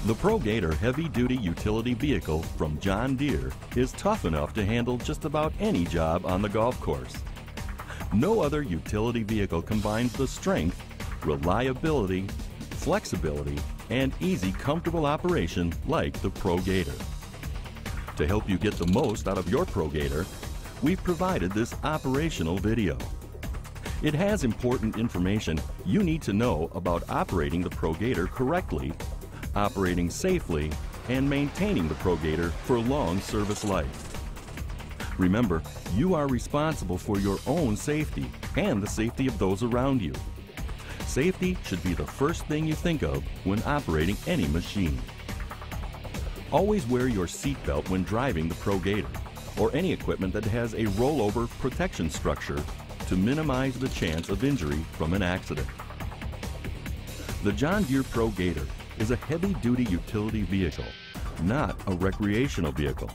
The ProGator heavy-duty utility vehicle from John Deere is tough enough to handle just about any job on the golf course. No other utility vehicle combines the strength, reliability, flexibility, and easy, comfortable operation like the ProGator. To help you get the most out of your ProGator, we've provided this operational video. It has important information you need to know about operating the ProGator correctly, operating safely, and maintaining the ProGator for long service life. Remember, you are responsible for your own safety and the safety of those around you. Safety should be the first thing you think of when operating any machine. Always wear your seatbelt when driving the ProGator or any equipment that has a rollover protection structure to minimize the chance of injury from an accident. The John Deere ProGator is a heavy-duty utility vehicle, not a recreational vehicle,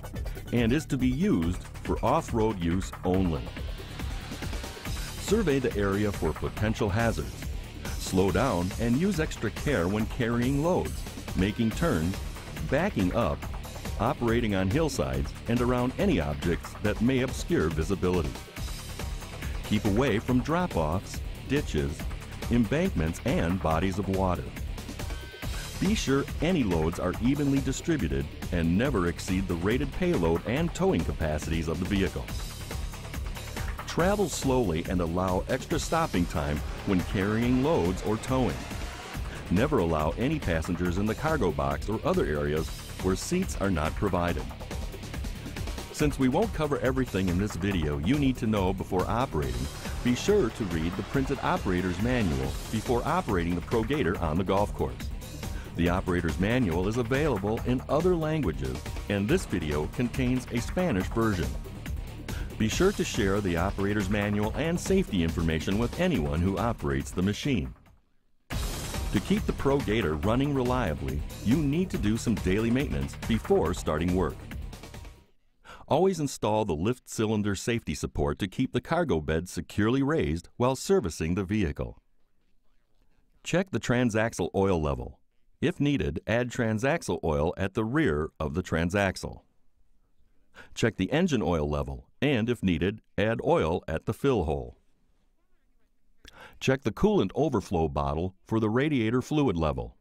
and is to be used for off-road use only. Survey the area for potential hazards. Slow down and use extra care when carrying loads, making turns, backing up, operating on hillsides, and around any objects that may obscure visibility. Keep away from drop-offs, ditches, embankments, and bodies of water. Be sure any loads are evenly distributed and never exceed the rated payload and towing capacities of the vehicle. Travel slowly and allow extra stopping time when carrying loads or towing. Never allow any passengers in the cargo box or other areas where seats are not provided. Since we won't cover everything in this video you need to know before operating, be sure to read the printed operator's manual before operating the ProGator on the golf course. The operator's manual is available in other languages, and this video contains a Spanish version. Be sure to share the operator's manual and safety information with anyone who operates the machine. To keep the ProGator running reliably, you need to do some daily maintenance before starting work. Always install the lift cylinder safety support to keep the cargo bed securely raised while servicing the vehicle. Check the transaxle oil level. If needed, add transaxle oil at the rear of the transaxle. Check the engine oil level, and if needed, add oil at the fill hole. Check the coolant overflow bottle for the radiator fluid level.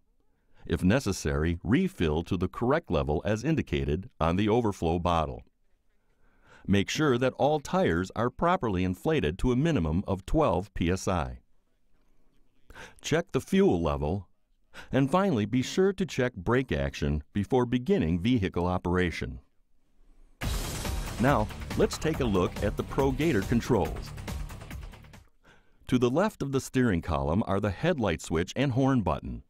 If necessary, refill to the correct level as indicated on the overflow bottle. Make sure that all tires are properly inflated to a minimum of 12 psi. Check the fuel level. And finally, be sure to check brake action before beginning vehicle operation. Now, let's take a look at the ProGator controls. To the left of the steering column are the headlight switch and horn button.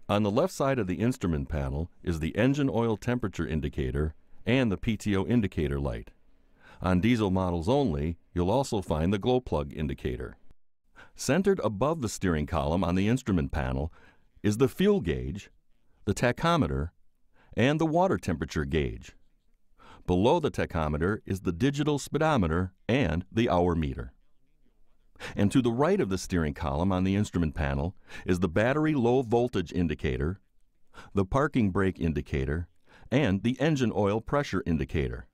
On the left side of the instrument panel is the engine oil temperature indicator and the PTO indicator light. On diesel models only, you'll also find the glow plug indicator. Centered above the steering column on the instrument panel is the fuel gauge, the tachometer, and the water temperature gauge. Below the tachometer is the digital speedometer and the hour meter. And to the right of the steering column on the instrument panel is the battery low voltage indicator, the parking brake indicator, and the engine oil pressure indicator.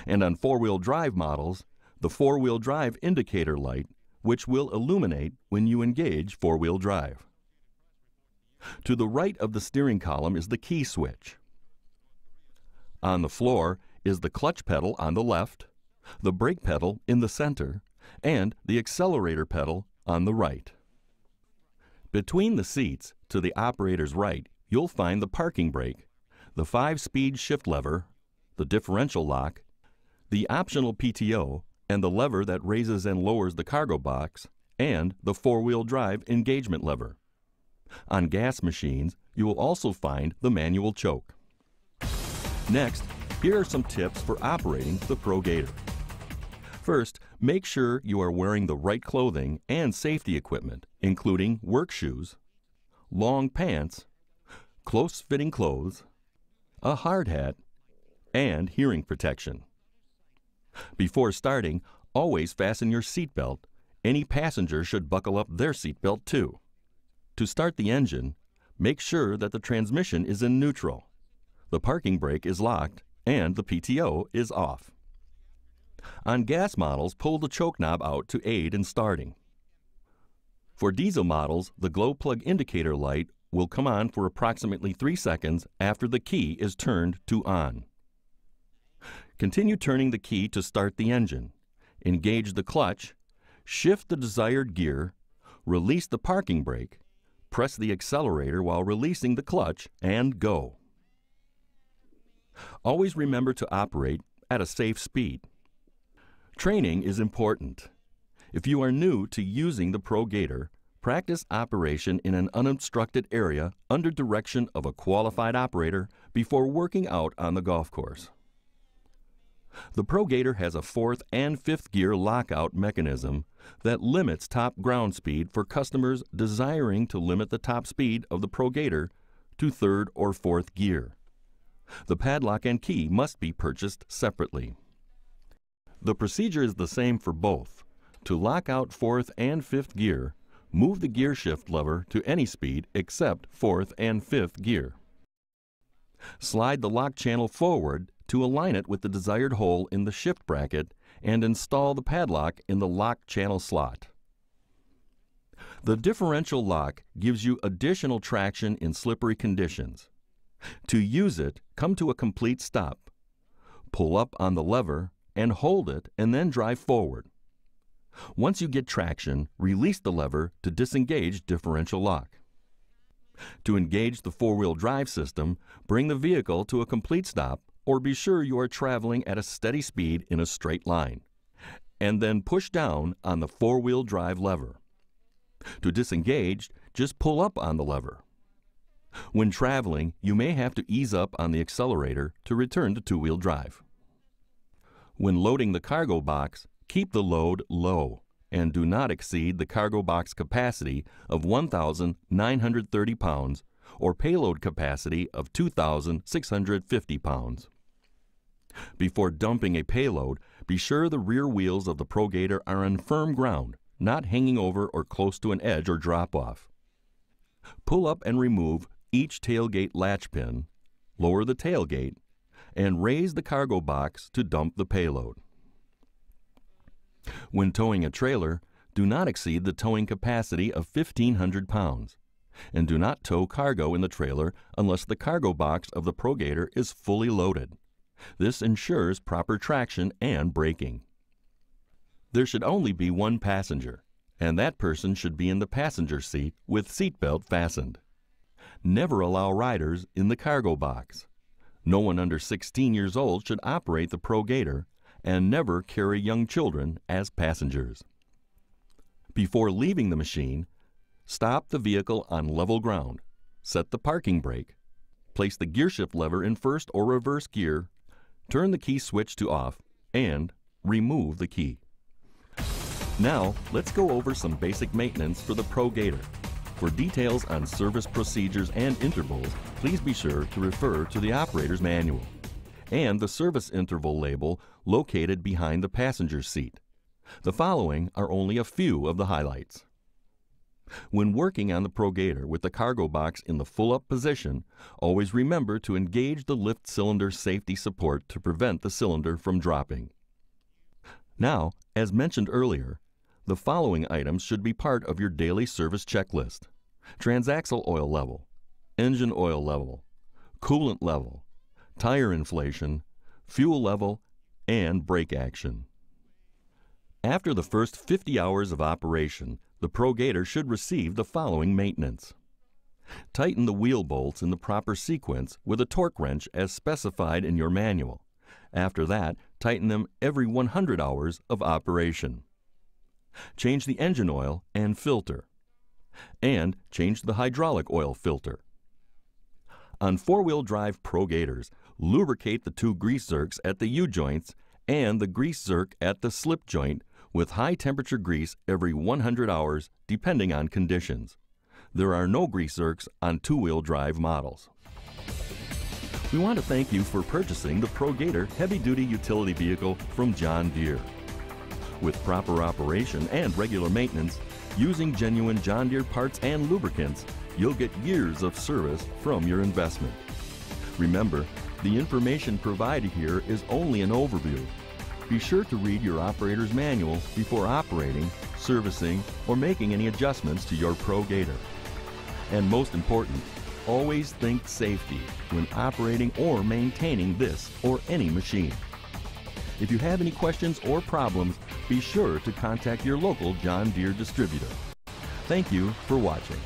And on four-wheel drive models, the four-wheel drive indicator light, which will illuminate when you engage four-wheel drive. To the right of the steering column is the key switch. On the floor is the clutch pedal on the left, the brake pedal in the center, and the accelerator pedal on the right. Between the seats, to the operator's right, you'll find the parking brake, the 5-speed shift lever, the differential lock, the optional PTO, and the lever that raises and lowers the cargo box, and the four-wheel drive engagement lever. On gas machines, you will also find the manual choke. Next, here are some tips for operating the ProGator. First, make sure you are wearing the right clothing and safety equipment, including work shoes, long pants, close-fitting clothes, a hard hat, and hearing protection. Before starting, always fasten your seatbelt. Any passenger should buckle up their seatbelt too. To start the engine, make sure that the transmission is in neutral, the parking brake is locked, and the PTO is off. On gas models, pull the choke knob out to aid in starting. For diesel models, the glow plug indicator light will come on for approximately 3 seconds after the key is turned to on. Continue turning the key to start the engine. Engage the clutch, shift the desired gear, release the parking brake, press the accelerator while releasing the clutch, and go. Always remember to operate at a safe speed. Training is important. If you are new to using the ProGator, practice operation in an unobstructed area under direction of a qualified operator before working out on the golf course. The ProGator has a 4th and 5th gear lockout mechanism that limits top ground speed for customers desiring to limit the top speed of the ProGator to 3rd or 4th gear. The padlock and key must be purchased separately. The procedure is the same for both. To lock out 4th and 5th gear, move the gear shift lever to any speed except 4th and 5th gear. Slide the lock channel forward to align it with the desired hole in the shift bracket and install the padlock in the lock channel slot. The differential lock gives you additional traction in slippery conditions. To use it, come to a complete stop. Pull up on the lever and hold it and then drive forward. Once you get traction, release the lever to disengage differential lock. To engage the 4-wheel drive system, bring the vehicle to a complete stop or be sure you are traveling at a steady speed in a straight line, and then push down on the 4-wheel drive lever. To disengage, just pull up on the lever. When traveling, you may have to ease up on the accelerator to return to 2-wheel drive. When loading the cargo box, keep the load low and do not exceed the cargo box capacity of 1,930 pounds or payload capacity of 2,650 pounds. Before dumping a payload, be sure the rear wheels of the ProGator are on firm ground, not hanging over or close to an edge or drop-off. Pull up and remove each tailgate latch pin, lower the tailgate, and raise the cargo box to dump the payload. When towing a trailer, do not exceed the towing capacity of 1,500 pounds, and do not tow cargo in the trailer unless the cargo box of the ProGator is fully loaded. This ensures proper traction and braking. There should only be one passenger, and that person should be in the passenger seat with seatbelt fastened. Never allow riders in the cargo box. No one under 16 years old should operate the ProGator, and never carry young children as passengers. Before leaving the machine, stop the vehicle on level ground, set the parking brake, place the gear shift lever in first or reverse gear, turn the key switch to off, and remove the key. Now, let's go over some basic maintenance for the ProGator. For details on service procedures and intervals, please be sure to refer to the operator's manual and the service interval label located behind the passenger seat. The following are only a few of the highlights. When working on the ProGator with the cargo box in the full-up position, always remember to engage the lift cylinder safety support to prevent the cylinder from dropping. Now, as mentioned earlier, the following items should be part of your daily service checklist: transaxle oil level, engine oil level, coolant level, tire inflation, fuel level, and brake action. After the first 50 hours of operation, the ProGator should receive the following maintenance. Tighten the wheel bolts in the proper sequence with a torque wrench as specified in your manual. After that, tighten them every 100 hours of operation. Change the engine oil and filter. And change the hydraulic oil filter. On 4-wheel drive ProGators, lubricate the 2 grease zerks at the U-joints and the grease zerk at the slip joint with high-temperature grease every 100 hours, depending on conditions. There are no grease zerks on 2-wheel drive models. We want to thank you for purchasing the ProGator heavy-duty utility vehicle from John Deere. With proper operation and regular maintenance, Using genuine John Deere parts and lubricants, you'll get years of service from your investment. Remember, the information provided here is only an overview. Be sure to read your operator's manual before operating, servicing, or making any adjustments to your ProGator. And most important, always think safety when operating or maintaining this or any machine. If you have any questions or problems, be sure to contact your local John Deere distributor. Thank you for watching.